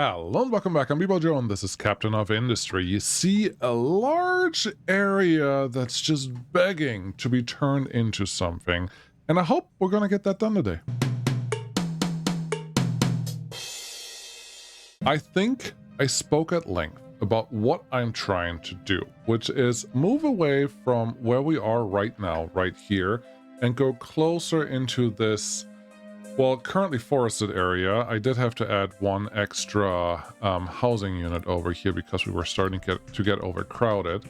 Hello and welcome back. I'm Joe and this is Captain of Industry. You see a large area that's just begging to be turned into something, and I hope we're going to get that done today. I think I spoke at length about what I'm trying to do, which is move away from where we are right now, right here, and go closer into this, well, currently forested area. I did have to add one extra housing unit over here because we were starting to get overcrowded.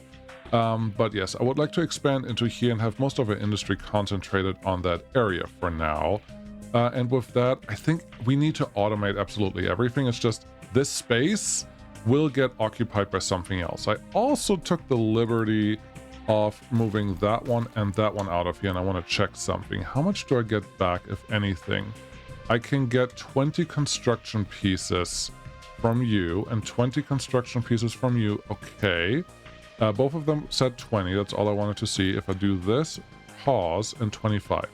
But yes, I would like to expand into here and have most of our industry concentrated on that area for now. And with that, I think we need to automate absolutely everything. It's just this space will get occupied by something else. I also took the liberty of moving that one and that one out of here, and I want to check something. How much do I get back, if anything? I can get 20 construction pieces from you and 20 construction pieces from you. Okay. Both of them said 20. That's all I wanted to see. If I do this, pause, and 25.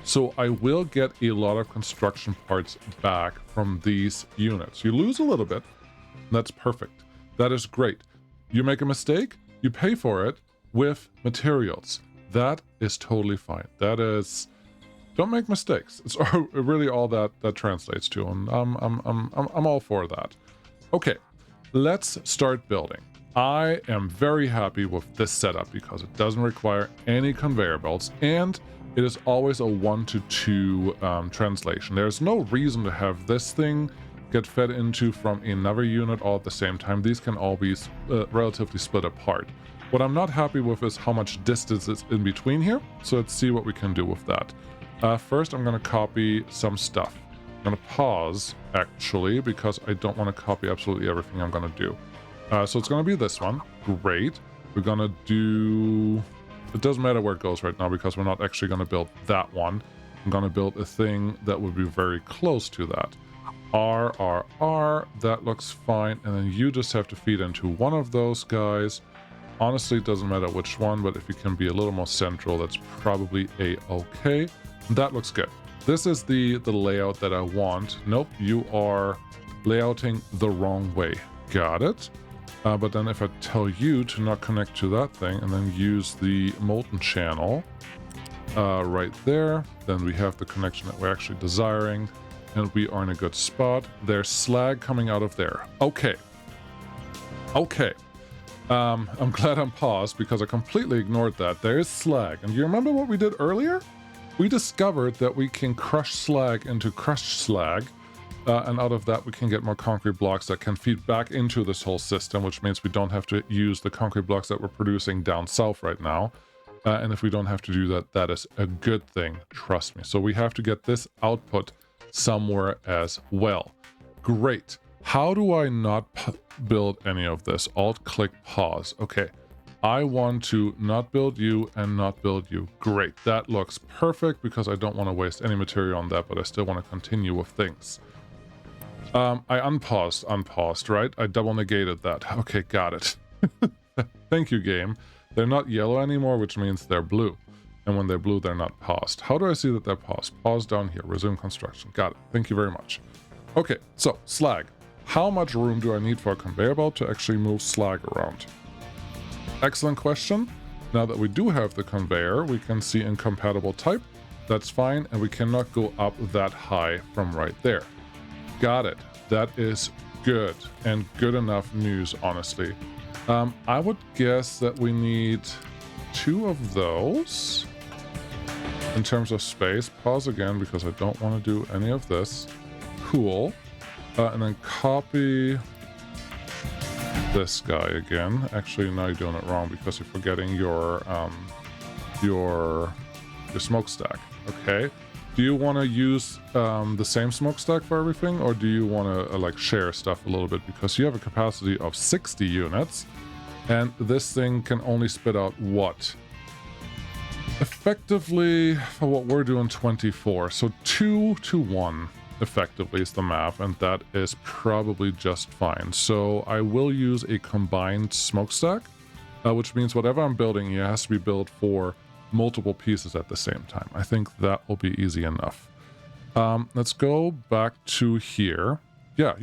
So I will get a lot of construction parts back from these units. You lose a little bit. That's perfect. That is great. You make a mistake, you pay for it with materials. That is totally fine. That is, don't make mistakes. It's really all that translates to, and I'm all for that. Okay, let's start building. I am very happy with this setup because it doesn't require any conveyor belts, and it is always a 1-to-2 translation. There's no reason to have this thing get fed into from another unit all at the same time. These can all be relatively split apart. What I'm not happy with is how much distance is in between here, so let's see what we can do with that. First, I'm going to copy some stuff. I'm going to pause, actually, because I don't want to copy absolutely everything I'm going to do. So it's going to be this one. Great. We're going to do... It doesn't matter where it goes right now because we're not actually going to build that one. I'm going to build a thing that would be very close to that. R, that looks fine. And then you just have to feed into one of those guys. Honestly, it doesn't matter which one, but if you can be a little more central, that's probably a-okay. That looks good. This is the layout that I want. Nope, you are layouting the wrong way. Got it. But then if I tell you to not connect to that thing and then use the molten channel right there, then we have the connection that we're actually desiring, and we are in a good spot. There's slag coming out of there. Okay. Okay. I'm glad I'm paused because I completely ignored that. There is slag. And you remember what we did earlier? We discovered that we can crush slag into crushed slag. And out of that, we can get more concrete blocks that can feed back into this whole system, which means we don't have to use the concrete blocks that we're producing down south right now. And if we don't have to do that, that is a good thing. Trust me. So we have to get this output somewhere as well. Great. How do I not build any of this? Alt-click pause. Okay. I want to not build you and not build you. Great. That looks perfect because I don't want to waste any material on that, but I still want to continue with things. I unpaused, right? I double negated that. Okay, got it. Thank you, game. They're not yellow anymore, which means they're blue. And when they're blue, they're not paused. How do I see that they're paused? Pause down here. Resume construction. Got it. Thank you very much. Okay, so slag. How much room do I need for a conveyor belt to actually move slag around? Excellent question. Now that we do have the conveyor, we can see incompatible type. That's fine, and we cannot go up that high from right there. Got it. That is good, and good enough news, honestly. I would guess that we need 2 of those in terms of space. Pause again because I don't want to do any of this. Cool. And then copy this guy again. Actually, now you're doing it wrong because you're forgetting your smokestack. Okay. Do you want to use the same smokestack for everything, or do you want to like share stuff a little bit? Because you have a capacity of 60 units, and this thing can only spit out what? Effectively, for what we're doing, 24. So 2 to 1, effectively, is the math, and that is probably just fine. So I will use a combined smokestack, which means whatever I'm building here has to be built for multiple pieces at the same time. I think that will be easy enough. Let's go back to here. Yeah,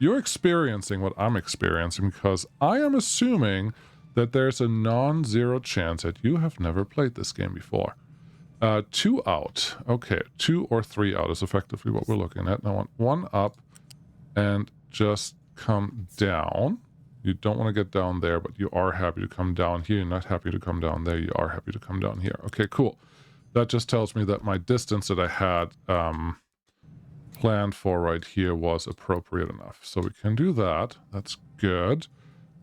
you're experiencing what I'm experiencing because I am assuming that there's a non-zero chance that you have never played this game before. 2 out. Okay, 2 or 3 out is effectively what we're looking at. Now I want 1 up and just come down. You don't want to get down there, but you are happy to come down here. You're not happy to come down there. You are happy to come down here. Okay, cool. That just tells me that my distance that I had planned for right here was appropriate enough. So we can do that. That's good.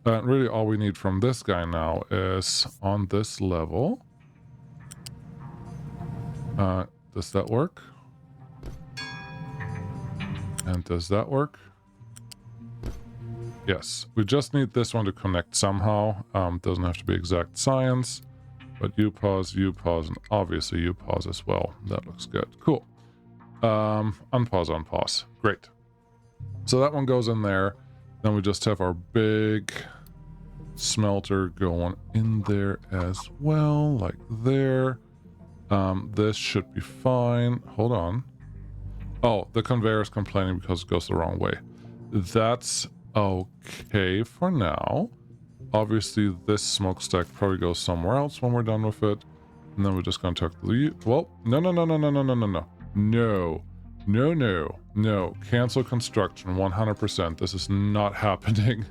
Really all we need from this guy now is on this level. Does that work? And does that work? Yes. We just need this one to connect somehow. Doesn't have to be exact science. But you pause, and obviously you pause as well. That looks good. Cool. Unpause, unpause. Great. So that one goes in there. Then we just have our big smelter going in there as well, like there. This should be fine. Hold on. Oh, the conveyor is complaining because it goes the wrong way. That's okay for now. Obviously, this smokestack probably goes somewhere else when we're done with it. And then we're just going to talk to the... Well, no. No. Cancel construction, 100%. This is not happening.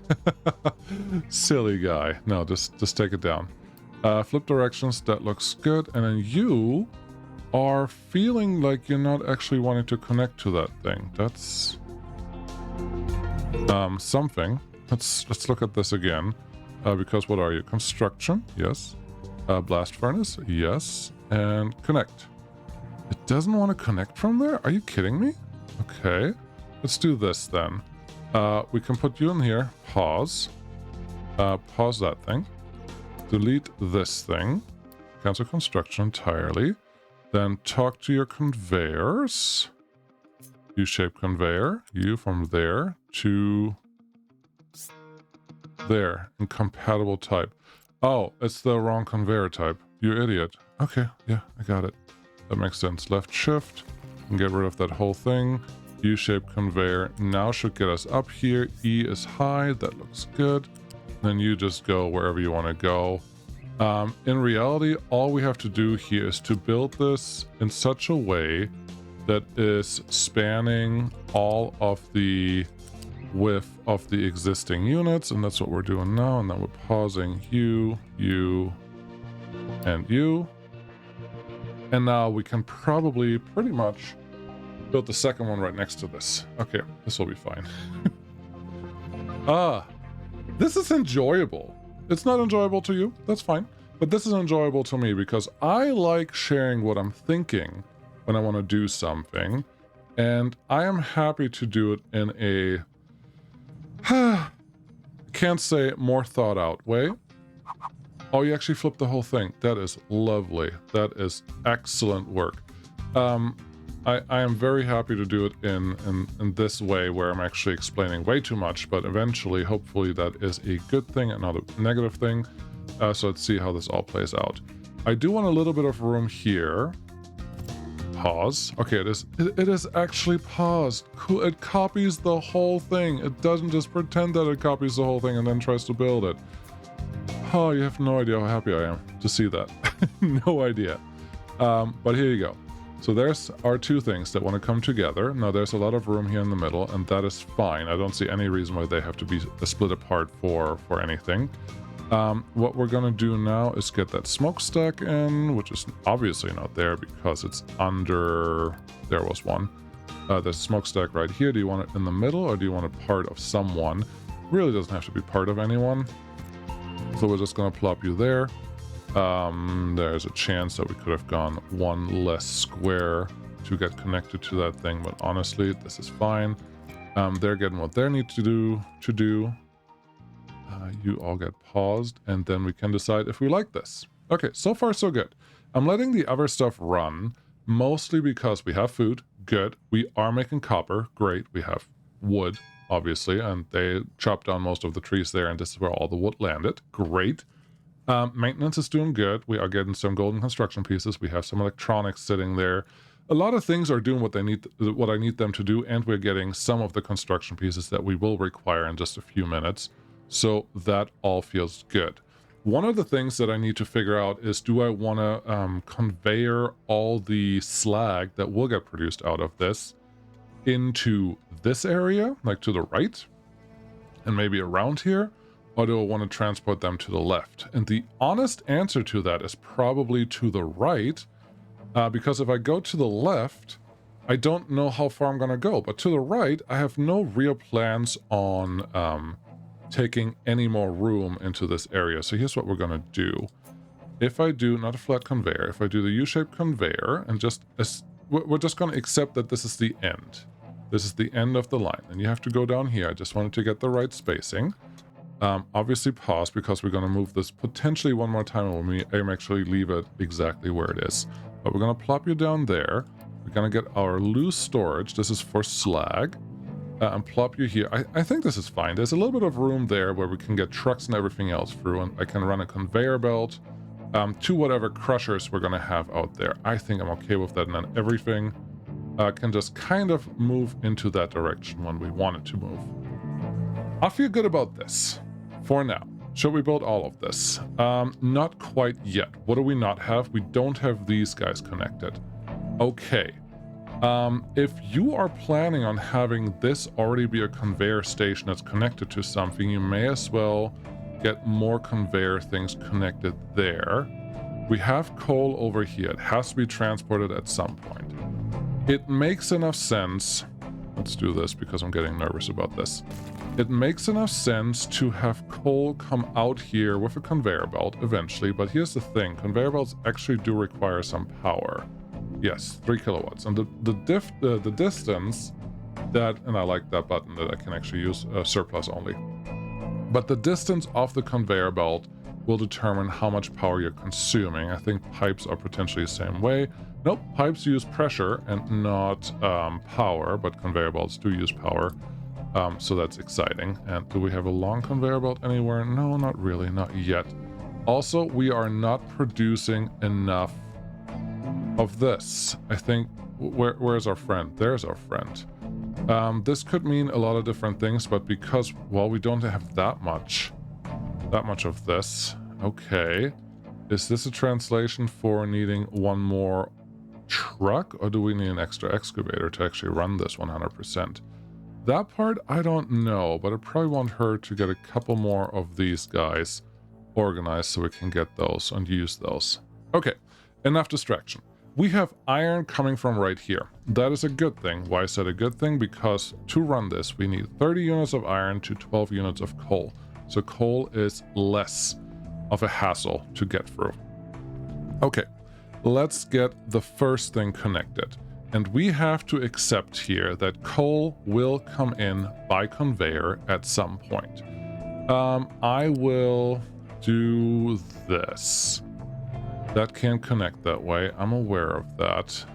Silly guy. No, just take it down. Flip directions, that looks good. And then you are feeling like you're not actually wanting to connect to that thing. That's something. Let's look at this again. Because what are you? Construction, yes. Blast furnace, yes. And connect. It doesn't want to connect from there? Are you kidding me? Okay. Let's do this then. We can put you in here. Pause. Pause that thing. Delete this thing. Cancel construction entirely. Then talk to your conveyors. U-shaped conveyor. You from there to there. Incompatible type. Oh, it's the wrong conveyor type. You idiot. Okay, yeah, I got it. That makes sense. Left shift and get rid of that whole thing. U-shaped conveyor now should get us up here. E is high. That looks good. Then you just go wherever you want to go. In reality, all we have to do here is to build this in such a way that is spanning all of the width of the existing units, and that's what we're doing now. And then we're pausing you, and you. And now we can probably pretty much build the second one right next to this. Okay, this will be fine. This is enjoyable. It's not enjoyable to you, that's fine. But this is enjoyable to me because I like sharing what I'm thinking when I want to do something. And I am happy to do it in a, can't say more thought out way. Oh, you actually flipped the whole thing. That is lovely. That is excellent work. I am very happy to do it in this way where I'm actually explaining way too much, but eventually, hopefully that is a good thing and not a negative thing. So let's see how this all plays out. I do want a little bit of room here. Pause. Okay, it is actually paused. Cool. It copies the whole thing. It doesn't just pretend that it copies the whole thing and then tries to build it. Oh, you have no idea how happy I am to see that. No idea. But here you go. So there's our two things that want to come together. Now there's a lot of room here in the middle, and that is fine. I don't see any reason why they have to be split apart for anything. What we're gonna do now is get that smokestack in, which is obviously not there because it's under... There was one. There's a smokestack right here. Do you want it in the middle, or do you want it part of someone? Really doesn't have to be part of anyone. So we're just gonna plop you there. There's a chance that we could have gone one less square to get connected to that thing, but honestly, this is fine. They're getting what they need to do. You all get paused, and then we can decide if we like this. Okay, so far so good. I'm letting the other stuff run, mostly because we have food, good. We are making copper, great. We have wood, obviously, and they chopped down most of the trees there, and this is where all the wood landed, great. Maintenance is doing good. We are getting some golden construction pieces. We have some electronics sitting there. a lot of things are doing what I need them to do, and we're getting some of the construction pieces that we will require in just a few minutes. So that all feels good. One of the things that I need to figure out is, do I want to conveyor all the slag that will get produced out of this into this area, like to the right, and maybe around here? Or do I want to transport them to the left? And the honest answer to that is probably to the right, because if I go to the left, I don't know how far I'm going to go. But to the right, I have no real plans on taking any more room into this area. So here's what we're going to do. If I do, not a flat conveyor, if I do the U-shaped conveyor and we're just going to accept that this is the end. This is the end of the line. And you have to go down here. I just wanted to get the right spacing. Obviously pause, because we're going to move this potentially one more time when we actually leave it exactly where it is. But we're going to plop you down there. We're going to get our loose storage. This is for slag. And plop you here. I think this is fine. There's a little bit of room there where we can get trucks and everything else through, and I can run a conveyor belt to whatever crushers we're going to have out there. I think I'm okay with that, and then everything can just kind of move into that direction when we want it to move. I feel good about this for now. Should we build all of this? Not quite yet. What do we not have? We don't have these guys connected. Okay. If you are planning on having this already be a conveyor station that's connected to something, you may as well get more conveyor things connected there. We have coal over here. It has to be transported at some point. It makes enough sense. Let's do this because I'm getting nervous about this. It makes enough sense to have coal come out here with a conveyor belt eventually, but here's the thing. Conveyor belts actually do require some power. Yes, 3 kilowatts. And the distance that, and I like that button that I can actually use surplus only. But the distance of the conveyor belt will determine how much power you're consuming. I think pipes are potentially the same way. Nope, pipes use pressure and not power, but conveyor belts do use power. So that's exciting. And do we have a long conveyor belt anywhere? No, not really, not yet. Also, we are not producing enough of this. I think, where's our friend? There's our friend. This could mean a lot of different things, but because, well, we don't have that much of this. Okay. Is this a translation for needing one more truck, or do we need an extra excavator to actually run this 100%? That part, I don't know, but I probably want her to get a couple more of these guys organized so we can get those and use those. Okay, enough distraction. We have iron coming from right here. That is a good thing. Why is that a good thing? Because to run this, we need 30 units of iron to 12 units of coal. So coal is less of a hassle to get through. Okay, let's get the first thing connected. And we have to accept here that coal will come in by conveyor at some point. I will do this. That can't connect that way. I'm aware of that.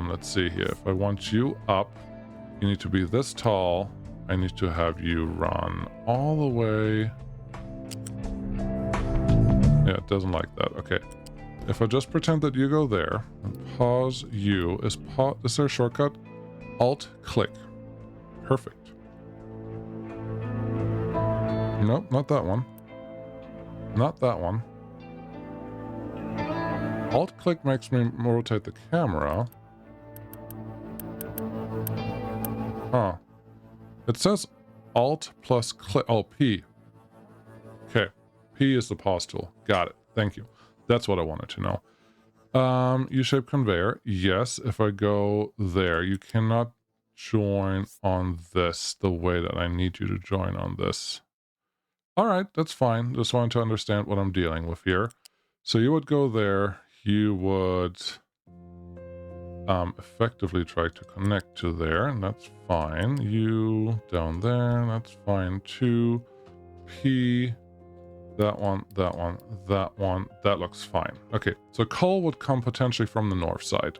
Let's see here. If I want you up, you need to be this tall. I need to have you run all the way. Yeah, it doesn't like that. Okay. If I just pretend that you go there and pause you, is there a shortcut? Alt-click. Perfect. Nope, not that one. Not that one. Alt-click makes me rotate the camera. Huh. It says Alt plus click. Oh, P. Okay. P is the pause tool. Got it. Thank you. That's what I wanted to know. U-shaped conveyor. Yes, if I go there, you cannot join on this the way that I need you to join on this. All right, that's fine. Just wanted to understand what I'm dealing with here. So you would go there. You would effectively try to connect to there, and that's fine. You down there, that's fine too. P. That one, that one, that one. That looks fine. Okay, so coal would come potentially from the north side.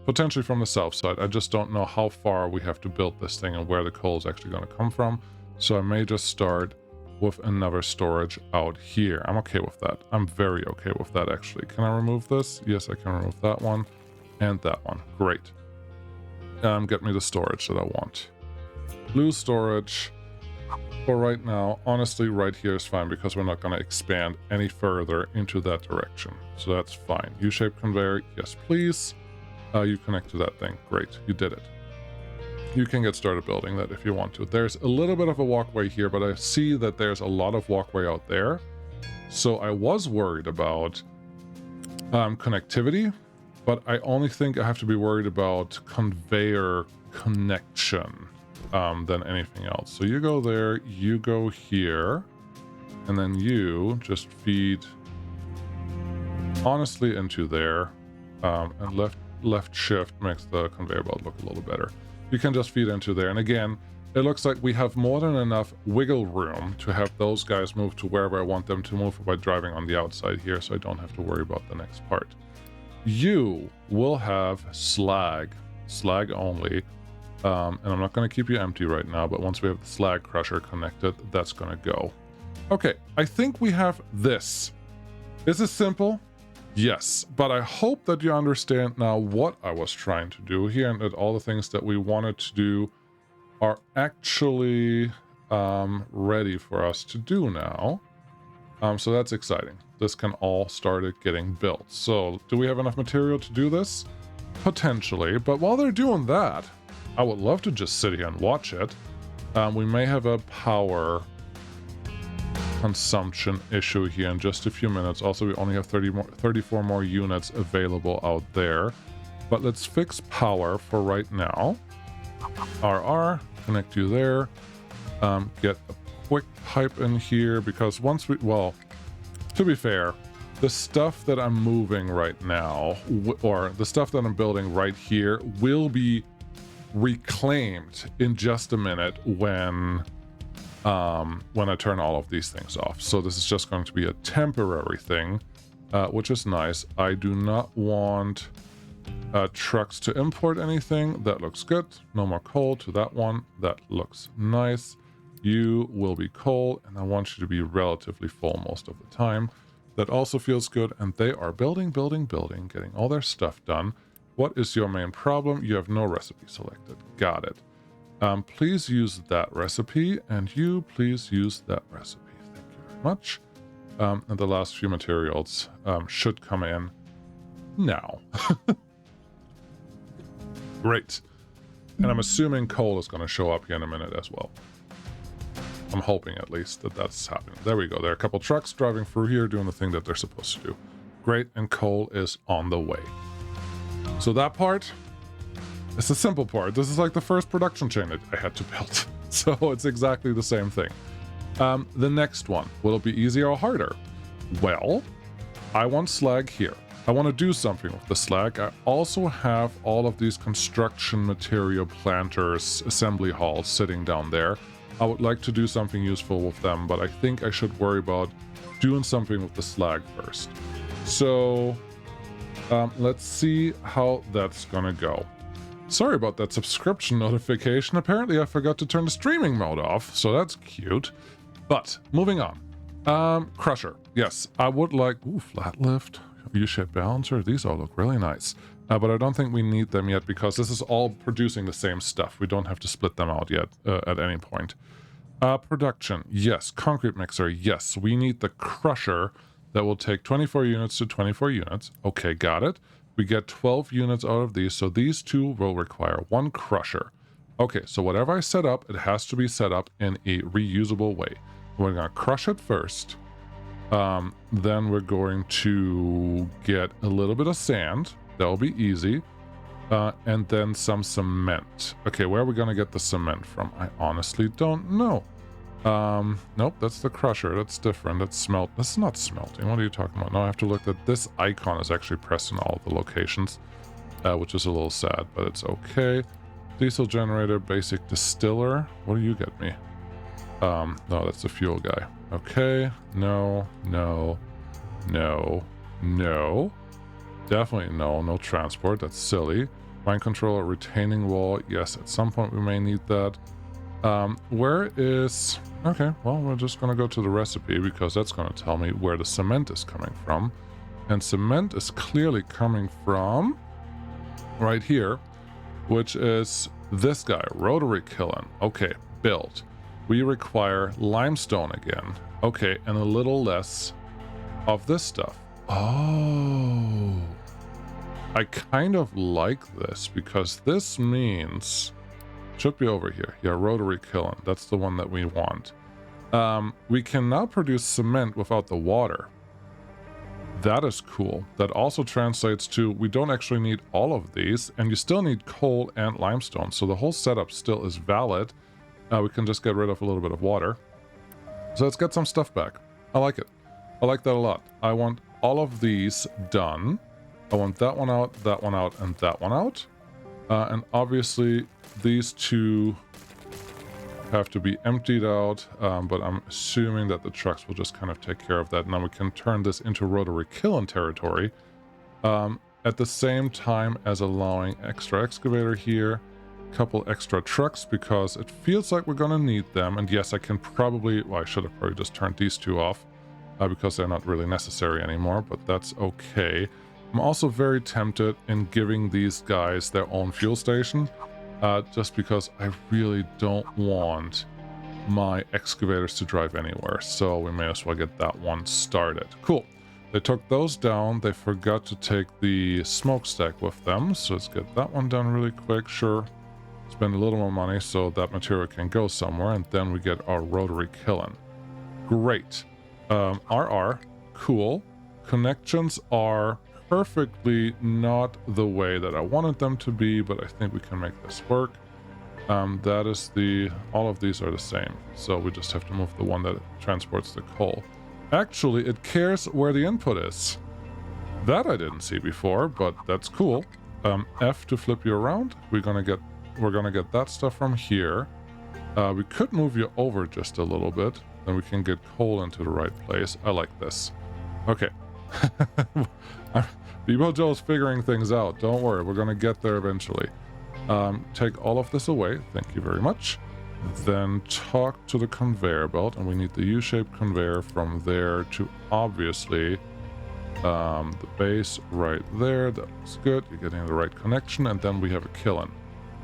Potentially from the south side. I just don't know how far we have to build this thing and where the coal is actually going to come from. So I may just start with another storage out here. I'm okay with that. I'm very okay with that, actually. Can I remove this? Yes, I can remove that one. and that one. Great. Get me the storage that I want. Blue storage. For right now, honestly, right here is fine because we're not going to expand any further into that direction. So that's fine. U-shaped conveyor, yes, please. You connect to that thing. Great, you did it. You can get started building that if you want to. There's a little bit of a walkway here, but I see that there's a lot of walkway out there. So I was worried about connectivity, but I only think I have to be worried about conveyor connection than anything else. So you go there, you go here, and then you just feed honestly into there, and left shift makes the conveyor belt look a little better. You can just feed into there, and again, it looks like we have more than enough wiggle room to have those guys move to wherever I want them to move by driving on the outside here, so I don't have to worry about the next part. You will have slag only. And I'm not going to keep you empty right now, but once we have the slag crusher connected, that's going to go. Okay, I think we have this. Is it simple? Yes, but I hope that you understand now what I was trying to do here and that all the things that we wanted to do are actually ready for us to do now. So that's exciting. This can all start getting built. So do we have enough material to do this? Potentially, but while they're doing that, I would love to just sit here and watch it. We may have a power consumption issue here in just a few minutes. Also, we only have 34 more units available out there. But let's fix power for right now. RR, connect you there. Get a quick pipe in here because once we, well, to be fair, the stuff that I'm moving right now, or the stuff that I'm building right here, will be reclaimed in just a minute when I turn all of these things off. So this is just going to be a temporary thing, which is nice. I do not want trucks to import anything. That looks good. No more coal to that one. That looks nice. You will be coal, and I want you to be relatively full most of the time. That also feels good, and they are building, getting all their stuff done. What is your main problem? You have no recipe selected. Got it. Please use that recipe, and you please use that recipe. Thank you very much. And the last few materials should come in now. Great. And I'm assuming coal is going to show up here in a minute as well. I'm hoping at least that that's happening. There we go. There are a couple trucks driving through here doing the thing that they're supposed to do. Great, and coal is on the way. So that part, it's a simple part. This is like the first production chain that I had to build. So it's exactly the same thing. The next one, will it be easier or harder? Well, I want slag here. I want to do something with the slag. I also have all of these construction material planters, assembly halls sitting down there. I would like to do something useful with them, but I think I should worry about doing something with the slag first. So let's see how that's gonna go. Sorry about that subscription notification. Apparently I forgot to turn the streaming mode off, so that's cute. But moving on. Crusher. Yes, I would like... Ooh, flat lift. U-shaped balancer. These all look really nice. But I don't think we need them yet because this is all producing the same stuff. We don't have to split them out yet at any point. Production. Yes. Concrete mixer. Yes. We need the crusher that will take 24 units to 24 units. Okay, got it. We get 12 units out of these, so these two will require one crusher. Okay, so whatever I set up, it has to be set up in a reusable way. We're going to crush it first. Then we're going to get a little bit of sand. That'll be easy. And then some cement. Okay, where are we going to get the cement from? I honestly don't know. Nope, that's the crusher. That's different. That's This is not smelting. What are you talking about? No, I have to look at this icon is actually pressed in all of the locations, which is a little sad, but it's okay. Diesel generator, basic distiller. What do you get me? No, that's the fuel guy. Okay. No. Definitely no. No transport. That's silly. Mine controller, retaining wall. Yes, at some point we may need that. Where is... Okay, well, we're just going to go to the recipe because that's going to tell me where the cement is coming from. And cement is clearly coming from right here, which is this guy, rotary kiln. Okay, built. We require limestone again. Okay, and a little less of this stuff. Oh, I kind of like this because this means should be over here. Yeah, rotary kiln. That's the one that we want. We can now produce cement without the water. That is cool. That also translates to we don't actually need all of these, and you still need coal and limestone. So the whole setup still is valid. We can just get rid of a little bit of water. So let's get some stuff back. I like it. I like that a lot. I want all of these done. I want that one out, and that one out. And obviously these two have to be emptied out, but I'm assuming that the trucks will just kind of take care of that. Now we can turn this into rotary kiln territory at the same time as allowing extra excavator here, a couple extra trucks because it feels like we're gonna need them. And yes, I can probably, well, I should have probably just turned these two off because they're not really necessary anymore, but that's okay. I'm also very tempted in giving these guys their own fuel station. Just because I really don't want my excavators to drive anywhere. So we may as well get that one started. Cool. They took those down. They forgot to take the smokestack with them. So let's get that one done really quick. Sure. Spend a little more money so that material can go somewhere. And then we get our rotary kiln. Great. RR. Cool. Connections are perfectly not the way that I wanted them to be, but I think we can make this work. That is all of these are the same, so we just have to move the one that transports the coal. Actually, it cares where the input is. That I didn't see before, but that's cool. F to flip you around. We're gonna get that stuff from here. We could move you over just a little bit, then we can get coal into the right place. I like this. Okay. Bebo Joe's figuring things out. Don't worry, we're gonna get there eventually. Take all of this away. Thank you very much. Then talk to the conveyor belt, and we need the U-shaped conveyor from there to obviously the base right there. That looks good. You're getting the right connection, and then we have a kiln.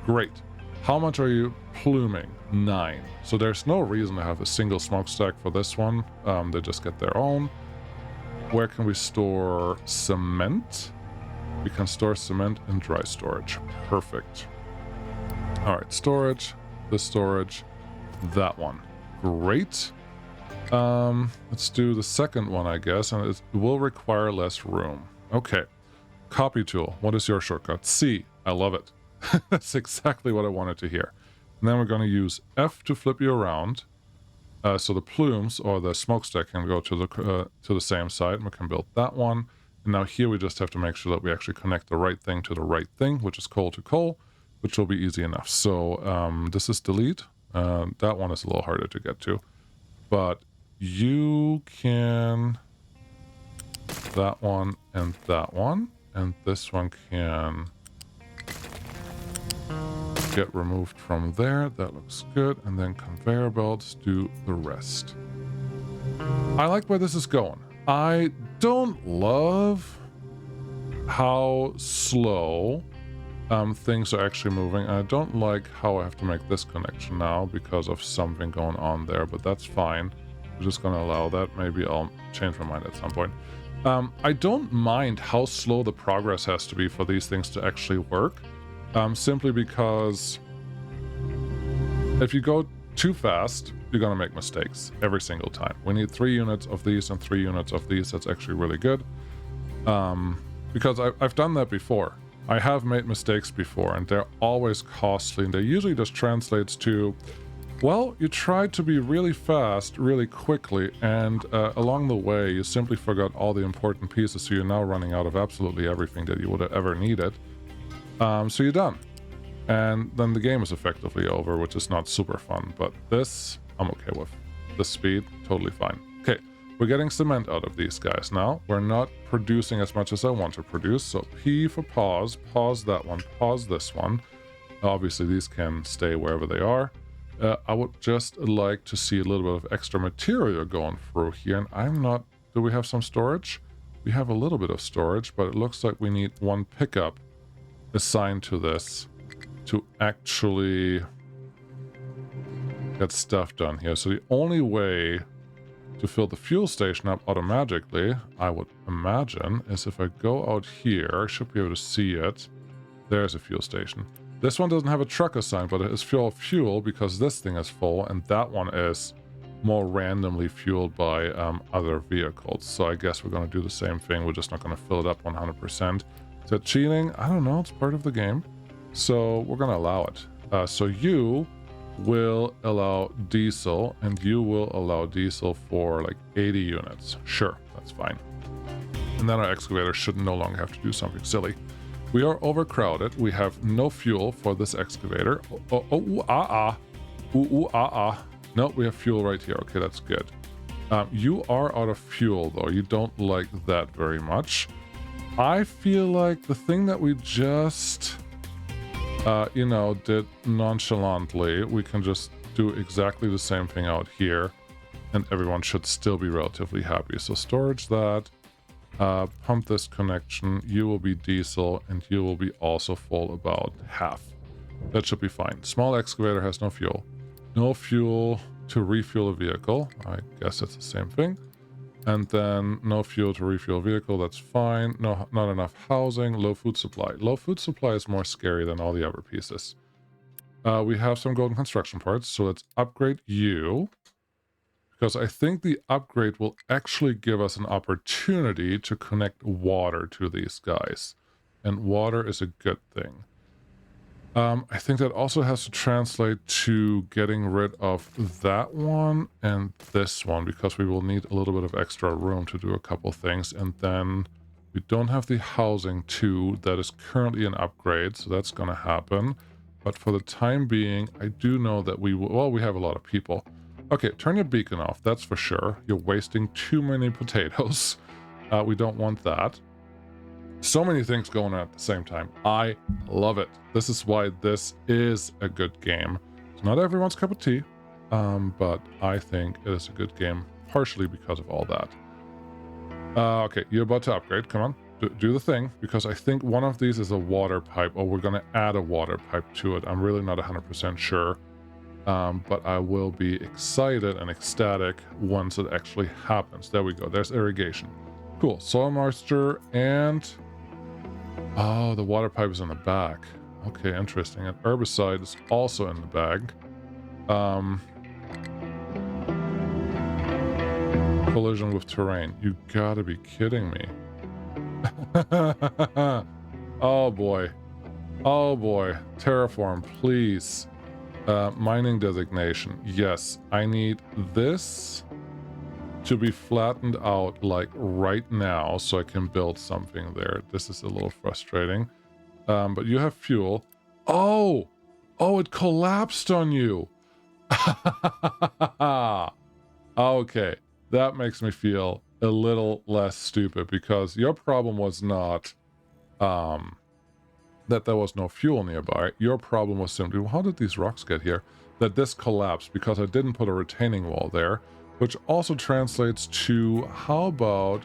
Great. How much are you pluming? 9. So there's no reason to have a single smokestack for this one. They just get their own. Where can we store cement? We can store cement in dry storage. Perfect. All right, storage, this storage, that one. Great. Let's do the second one, I guess, and it will require less room. Okay. Copy tool. What is your shortcut? C. I love it. That's exactly what I wanted to hear. And then we're going to use F to flip you around. So the plumes or the smokestack can go to the same side, and we can build that one. And now here we just have to make sure that we actually connect the right thing to the right thing, which is coal to coal, which will be easy enough. So this is delete. That one is a little harder to get to, but you can that one, and this one can get removed from there. That looks good. And then conveyor belts do the rest. I like where this is going. I don't love how slow things are actually moving. I don't like how I have to make this connection now because of something going on there, but that's fine. We're just going to allow that. Maybe I'll change my mind at some point. I don't mind how slow the progress has to be for these things to actually work. Simply because if you go too fast, you're going to make mistakes every single time. We need 3 units of these and 3 units of these. That's actually really good. Because I've done that before. I have made mistakes before, and they're always costly, and they usually just translates to, well, you tried to be really fast, really quickly, and along the way, you simply forgot all the important pieces, so you're now running out of absolutely everything that you would have ever needed. So you're done. And then the game is effectively over, which is not super fun, but this I'm okay with. The speed, totally fine. Okay, we're getting cement out of these guys now. We're not producing as much as I want to produce, so P for pause that one, pause this one. Obviously these can stay wherever they are. I would just like to see a little bit of extra material going through here, and do we have some storage? We have a little bit of storage, but it looks like we need 1 pickup assigned to this to actually get stuff done here. So the only way to fill the fuel station up automatically, I would imagine, is if I go out here. I should be able to see it. There's a fuel station. This one doesn't have a truck assigned, but it is fuel because this thing is full, and that one is more randomly fueled by other vehicles. So I guess we're going to do the same thing. We're just not going to fill it up 100%. Is that cheating? I don't know. It's part of the game. So we're going to allow it. So you will allow diesel, and you will allow diesel for like 80 units. Sure, that's fine. And then our excavator should no longer have to do something silly. We are overcrowded. We have no fuel for this excavator. No, we have fuel right here. Okay, that's good. You are out of fuel, though. You don't like that very much. I feel like the thing that we just, did nonchalantly, we can just do exactly the same thing out here, and everyone should still be relatively happy. So storage that. Pump this connection. You will be diesel, and you will be also full about half. That should be fine. Small excavator has no fuel. No fuel to refuel a vehicle. I guess it's the same thing. And then no fuel to refuel a vehicle. That's fine. No, not enough housing. Low food supply. Low food supply is more scary than all the other pieces. We have some golden construction parts, so let's upgrade you. Because I think the upgrade will actually give us an opportunity to connect water to these guys. And water is a good thing. I think that also has to translate to getting rid of that one and this one, because we will need a little bit of extra room to do a couple things. And then we don't have the housing too. That is currently an upgrade, so that's going to happen. But for the time being, I do know that we will, well, we have a lot of people. Okay, turn your beacon off, that's for sure. You're wasting too many potatoes. We don't want that. So many things going on at the same time. I love it. This is why this is a good game. It's not everyone's cup of tea, but I think it is a good game, partially because of all that. Okay, you're about to upgrade. Come on, do the thing, because I think one of these is a water pipe, or we're going to add a water pipe to it. I'm really not 100% sure. But I will be excited and ecstatic once it actually happens. There we go. There's irrigation. Cool. Soil moisture and... oh, the water pipe is in the back. Okay, interesting. And herbicide is also in the bag. Collision with terrain. You gotta be kidding me. Oh boy. Oh boy. Terraform, please. Mining designation. Yes, I need this to be flattened out like right now so I can build something there. This is a little frustrating. But you have fuel. Oh! Oh, it collapsed on you! Okay, that makes me feel a little less stupid, because your problem was not that there was no fuel nearby. Your problem was simply, well, how did these rocks get here? That this collapsed because I didn't put a retaining wall there, which also translates to, how about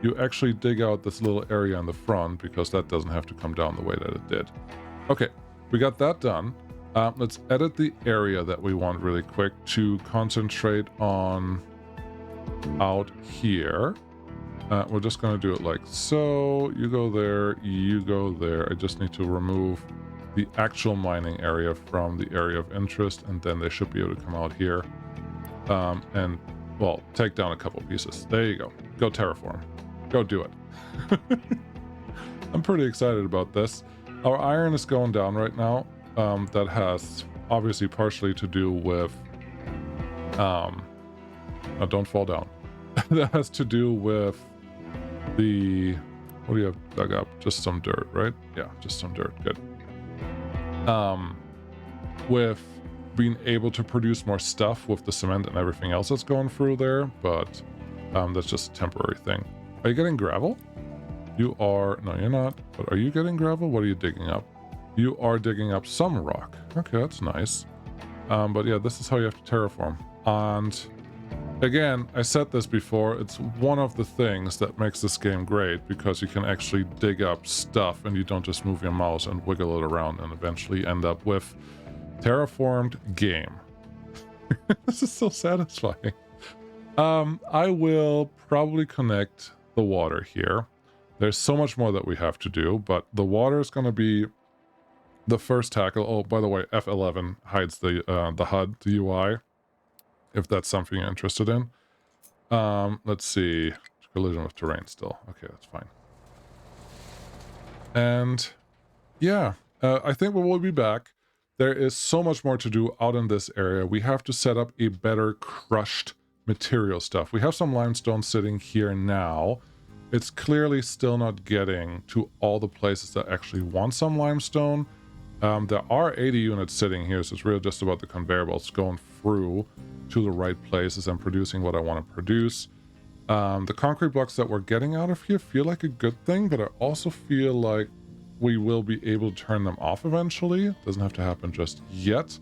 you actually dig out this little area in the front, because that doesn't have to come down the way that it did. Okay, we got that done. Let's edit the area that we want really quick to concentrate on out here. We're just going to do it like so. You go there, you go there. I just need to remove the actual mining area from the area of interest, and then they should be able to come out here. And, well, take down a couple pieces. There you go. Go terraform. Go do it. I'm pretty excited about this. Our iron is going down right now. That has obviously partially to do with... now don't fall down. That has to do with the... what do you have dug up? Just some dirt, right? Yeah, just some dirt. Good. With being able to produce more stuff with the cement and everything else that's going through there, but that's just a temporary thing. Are you getting gravel? You are... no, you're not. But are you getting gravel? What are you digging up? You are digging up some rock. Okay, that's nice. But yeah, this is how you have to terraform. And Again, I said this before, it's one of the things that makes this game great, because you can actually dig up stuff and you don't just move your mouse and wiggle it around and eventually end up with terraformed game. This is so satisfying. I will probably connect the water here. There's so much more that we have to do, but the water is going to be the first tackle. Oh, by the way, F11 hides the HUD, the UI, if that's something you're interested in. Let's see. Collision with terrain still. Okay, that's fine. And yeah, I think we will be back. There is so much more to do out in this area. We have to set up a better crushed material stuff. We have some limestone sitting here now. It's clearly still not getting to all the places that actually want some limestone. There are 80 units sitting here, so it's really just about the conveyor belts going through to the right places and producing what I want to produce. The concrete blocks that we're getting out of here feel like a good thing, but I also feel like we will be able to turn them off eventually. It doesn't have to happen just yet,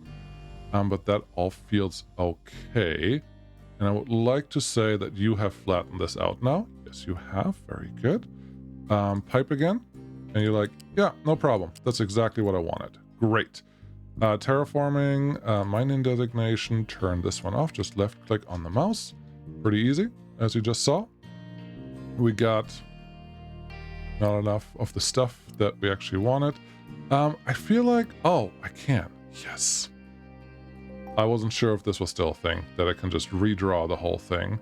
but that all feels okay. And I would like to say that you have flattened this out now. Yes, you have. Very good. Pipe again. And you're like, yeah, no problem. That's exactly what I wanted. Great. Terraforming, mining designation, turn this one off. Just left click on the mouse. Pretty easy, as you just saw. We got not enough of the stuff that we actually wanted. I feel like, oh, I can. Yes. I wasn't sure if this was still a thing, that I can just redraw the whole thing.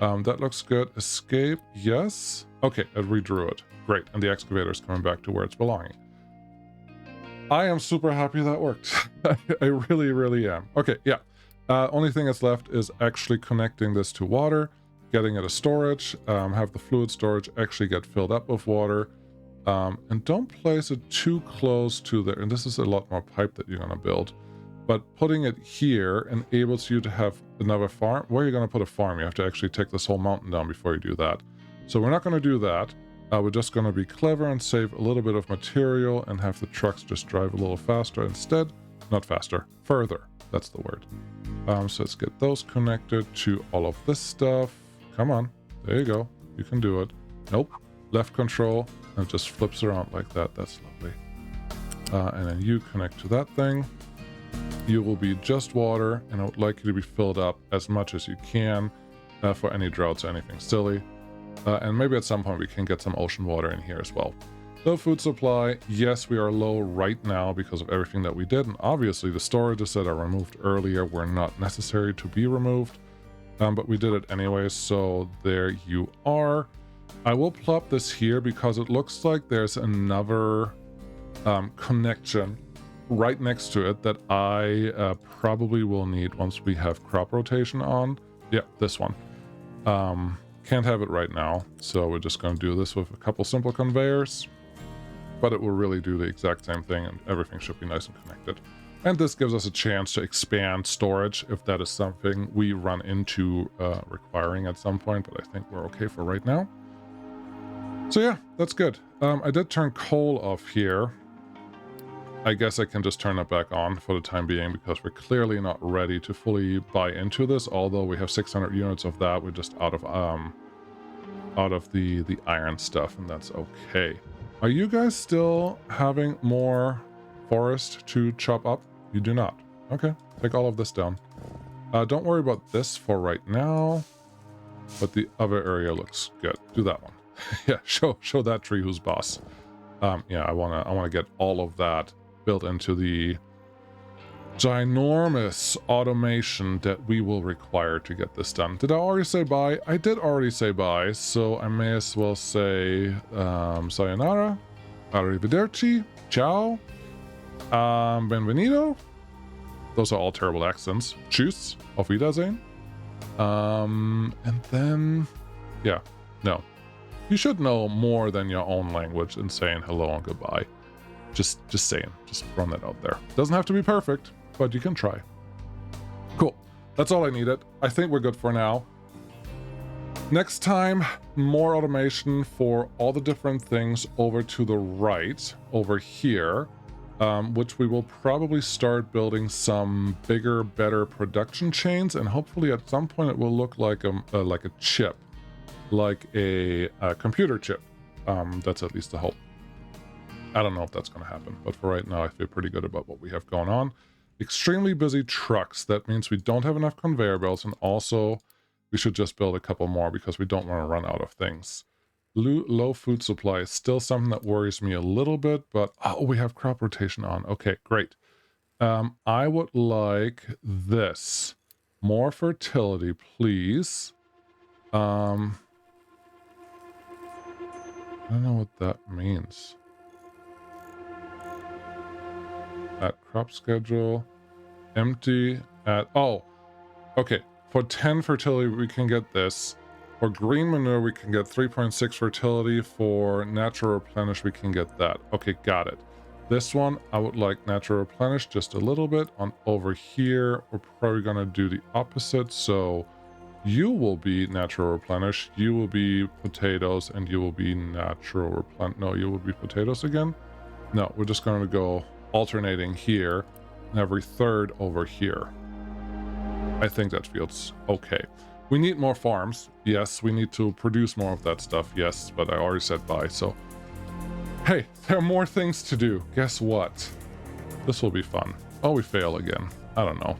That looks good. Escape, yes. Okay, I redrew it. Great, and the excavator is coming back to where it's belonging. I am super happy that worked. I really, really am. Okay, yeah. Only thing that's left is actually connecting this to water, getting it a storage, have the fluid storage actually get filled up with water, and don't place it too close to there. And this is a lot more pipe that you're going to build. But putting it here enables you to have another farm. Where are you going to put a farm? You have to actually take this whole mountain down before you do that. So we're not going to do that. We're just going to be clever and save a little bit of material and have the trucks just drive a little faster instead. Not faster, further. That's the word. So let's get those connected to all of this stuff. Come on. There you go. You can do it. Nope. Left control, and it just flips around like that. That's lovely. And then you connect to that thing. You will be just water, and I would like you to be filled up as much as you can for any droughts or anything silly. And maybe at some point we can get some ocean water in here as well. The food supply, yes, we are low right now because of everything that we did. And obviously the storages that I removed earlier were not necessary to be removed. But we did it anyway, so there you are. I will plop this here because it looks like there's another connection right next to it that I probably will need once we have crop rotation on. Yeah, this one. Can't have it right now, so we're just going to do this with a couple simple conveyors, but it will really do the exact same thing and everything should be nice and connected. And this gives us a chance to expand storage if that is something we run into requiring at some point, but I think we're okay for right now. So yeah, that's good. I did turn coal off here. I guess I can just turn it back on for the time being because we're clearly not ready to fully buy into this. Although we have 600 units of that, we're just out of the iron stuff, and that's okay. Are you guys still having more forest to chop up? You do not. Okay, take all of this down. Don't worry about this for right now, but the other area looks good. Do that one. Yeah, show that tree who's boss. Yeah, I wanna get all of that built into the ginormous automation that we will require to get this done. Did I already say bye? I did already say bye, so I may as well say sayonara, arrivederci, ciao, benvenido. Those are all terrible accents. Tschüss, auf Wiedersehen. And then, yeah, no. You should know more than your own language in saying hello and goodbye. Just saying. Just run that out there. Doesn't have to be perfect, but you can try. Cool. That's all I needed. I think we're good for now. Next time, more automation for all the different things over to the right, over here. which we will probably start building some bigger, better production chains, and hopefully at some point it will look like a chip, like a computer chip. That's at least the hope. I don't know if that's going to happen, but for right now, I feel pretty good about what we have going on. Extremely busy trucks. That means we don't have enough conveyor belts, and also we should just build a couple more because we don't want to run out of things. Low food supply is still something that worries me a little bit, but oh, we have crop rotation on. Okay, great. I would like this. More fertility, please. I don't know what that means. At crop schedule, empty at, oh, okay. For 10 fertility, we can get this. For green manure, we can get 3.6 fertility. For natural replenish, we can get that. Okay, got it. This one, I would like natural replenish just a little bit. On over here, we're probably going to do the opposite. So you will be natural replenish, you will be potatoes, and you will be natural replenish. No, you will be potatoes again? No, we're just going to go alternating here and every third over here. I think that feels okay. We need more farms. Yes, we need to produce more of that stuff. Yes, but I already said bye. So, hey, there are more things to do. Guess what? This will be fun. Oh, we fail again. I don't know.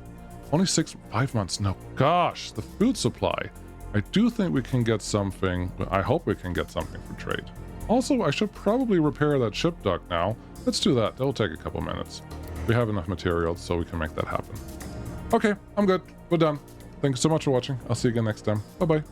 Only 5 months. No, gosh, the food supply. I do think we can get something. I hope we can get something for trade. Also, I should probably repair that ship dock now. Let's do that. That'll take a couple minutes. We have enough materials so we can make that happen. Okay, I'm good. We're done. Thank you so much for watching. I'll see you again next time. Bye-bye.